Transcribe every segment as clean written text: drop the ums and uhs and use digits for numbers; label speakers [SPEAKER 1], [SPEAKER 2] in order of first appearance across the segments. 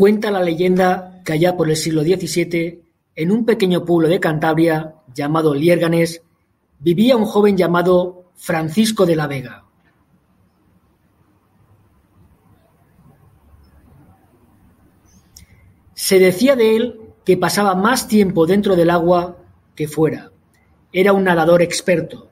[SPEAKER 1] Cuenta la leyenda que allá por el siglo XVII, en un pequeño pueblo de Cantabria llamado Liérganes, vivía un joven llamado Francisco de la Vega. Se decía de él que pasaba más tiempo dentro del agua que fuera. Era un nadador experto.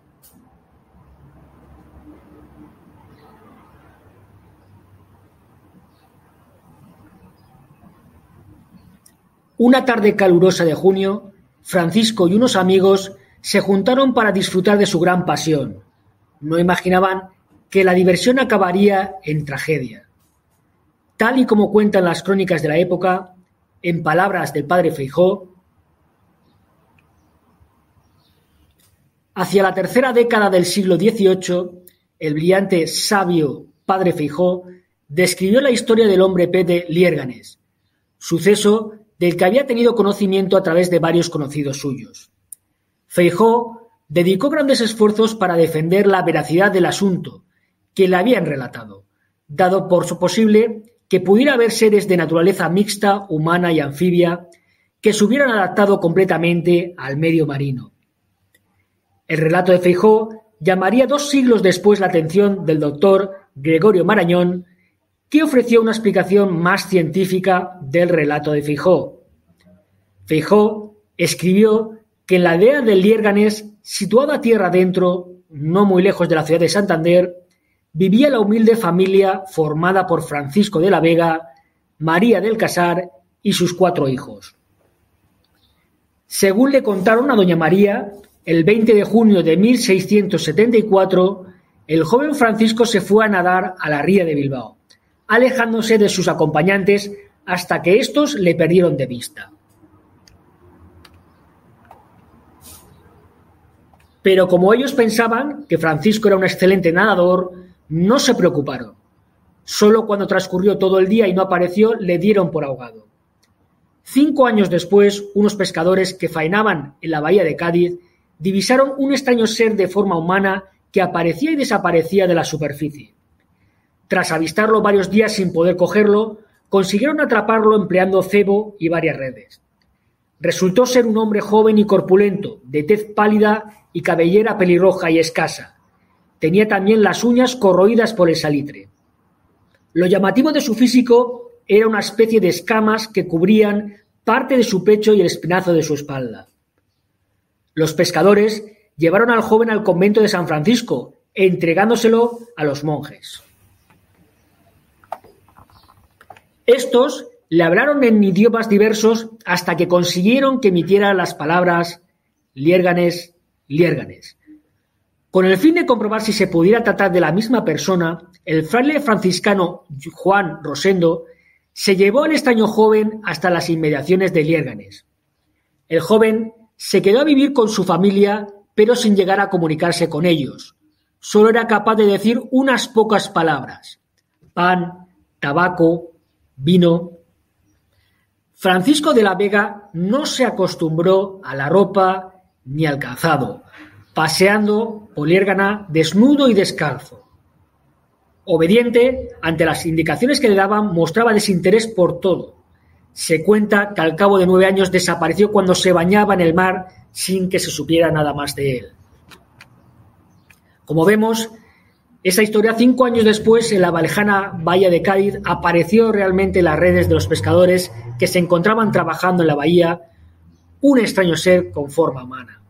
[SPEAKER 1] Una tarde calurosa de junio, Francisco y unos amigos se juntaron para disfrutar de su gran pasión. No imaginaban que la diversión acabaría en tragedia. Tal y como cuentan las crónicas de la época, en palabras del padre Feijóo, hacia la tercera década del siglo XVIII, el brillante sabio padre Feijóo describió la historia del hombre pez de Liérganes, suceso del que había tenido conocimiento a través de varios conocidos suyos. Feijóo dedicó grandes esfuerzos para defender la veracidad del asunto que le habían relatado, dado por posible que pudiera haber seres de naturaleza mixta, humana y anfibia, que se hubieran adaptado completamente al medio marino. El relato de Feijóo llamaría 2 siglos después la atención del doctor Gregorio Marañón, que ofreció una explicación más científica del relato de Feijóo. Feijóo escribió que en la aldea de Liérganes, situada tierra adentro, no muy lejos de la ciudad de Santander, vivía la humilde familia formada por Francisco de la Vega, María del Casar y sus 4 hijos. Según le contaron a doña María, el 20 de junio de 1674, el joven Francisco se fue a nadar a la ría de Bilbao, alejándose de sus acompañantes hasta que éstos le perdieron de vista. Pero como ellos pensaban que Francisco era un excelente nadador, no se preocuparon. Solo cuando transcurrió todo el día y no apareció, le dieron por ahogado. 5 años después, unos pescadores que faenaban en la bahía de Cádiz divisaron un extraño ser de forma humana que aparecía y desaparecía de la superficie. Tras avistarlo varios días sin poder cogerlo, consiguieron atraparlo empleando cebo y varias redes. Resultó ser un hombre joven y corpulento, de tez pálida y cabellera pelirroja y escasa. Tenía también las uñas corroídas por el salitre. Lo llamativo de su físico era una especie de escamas que cubrían parte de su pecho y el espinazo de su espalda. Los pescadores llevaron al joven al convento de San Francisco, entregándoselo a los monjes. Estos le hablaron en idiomas diversos hasta que consiguieron que emitiera las palabras Liérganes, Liérganes. Con el fin de comprobar si se pudiera tratar de la misma persona, el fraile franciscano Juan Rosendo se llevó al extraño joven hasta las inmediaciones de Liérganes. El joven se quedó a vivir con su familia, pero sin llegar a comunicarse con ellos. Solo era capaz de decir unas pocas palabras: pan, tabaco, vino. Francisco de la Vega no se acostumbró a la ropa ni al calzado, paseando por Liérgana desnudo y descalzo. Obediente ante las indicaciones que le daban, mostraba desinterés por todo. Se cuenta que al cabo de 9 años desapareció cuando se bañaba en el mar sin que se supiera nada más de él. Como vemos, esa historia 5 años después, en la lejana bahía de Cádiz, apareció realmente en las redes de los pescadores que se encontraban trabajando en la bahía, un extraño ser con forma humana.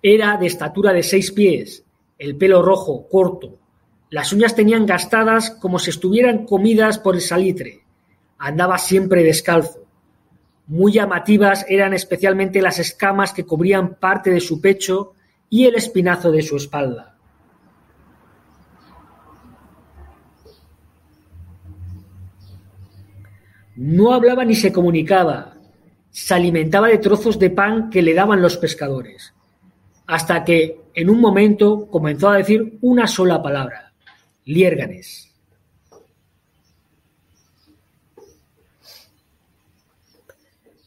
[SPEAKER 1] Era de estatura de 6 pies, el pelo rojo, corto, las uñas tenían gastadas como si estuvieran comidas por el salitre, andaba siempre descalzo. Muy llamativas eran especialmente las escamas que cubrían parte de su pecho y el espinazo de su espalda. No hablaba ni se comunicaba, se alimentaba de trozos de pan que le daban los pescadores, hasta que, en un momento, comenzó a decir una sola palabra: Liérganes.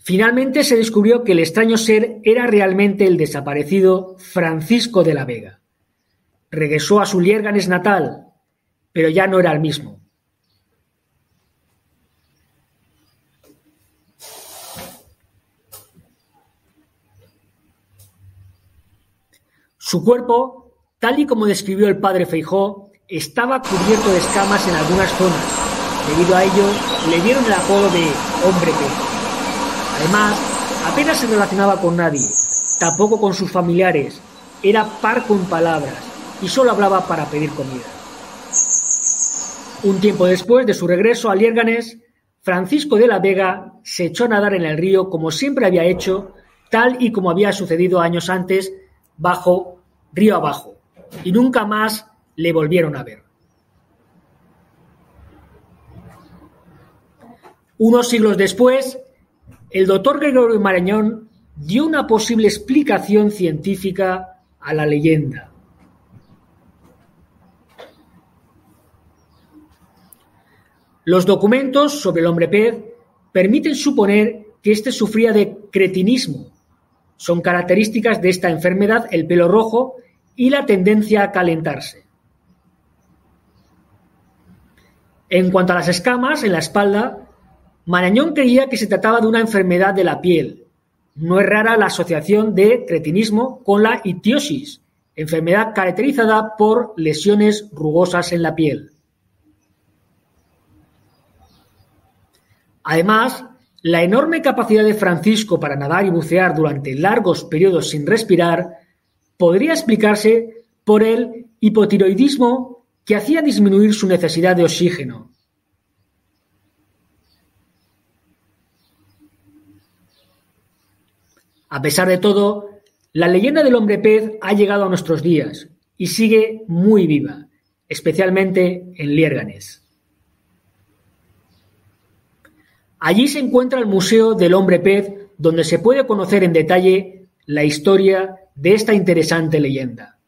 [SPEAKER 1] Finalmente se descubrió que el extraño ser era realmente el desaparecido Francisco de la Vega. Regresó a su Liérganes natal, pero ya no era el mismo. Su cuerpo, tal y como describió el padre Feijóo, estaba cubierto de escamas en algunas zonas. Debido a ello, le dieron el apodo de Hombre Pez. Además, apenas se relacionaba con nadie, tampoco con sus familiares, era parco en palabras y solo hablaba para pedir comida. Un tiempo después de su regreso a Liérganes, Francisco de la Vega se echó a nadar en el río como siempre había hecho, tal y como había sucedido años antes, bajo río abajo, y nunca más le volvieron a ver. Unos siglos después, el doctor Gregorio Marañón dio una posible explicación científica a la leyenda. Los documentos sobre el hombre pez permiten suponer que éste sufría de cretinismo. Son características de esta enfermedad el pelo rojo y la tendencia a calentarse. En cuanto a las escamas en la espalda, Marañón creía que se trataba de una enfermedad de la piel. No es rara la asociación de cretinismo con la ictiosis, enfermedad caracterizada por lesiones rugosas en la piel. Además, la enorme capacidad de Francisco para nadar y bucear durante largos periodos sin respirar podría explicarse por el hipotiroidismo que hacía disminuir su necesidad de oxígeno. A pesar de todo, la leyenda del hombre pez ha llegado a nuestros días y sigue muy viva, especialmente en Liérganes. Allí se encuentra el Museo del Hombre Pez, donde se puede conocer en detalle la historia de esta interesante leyenda.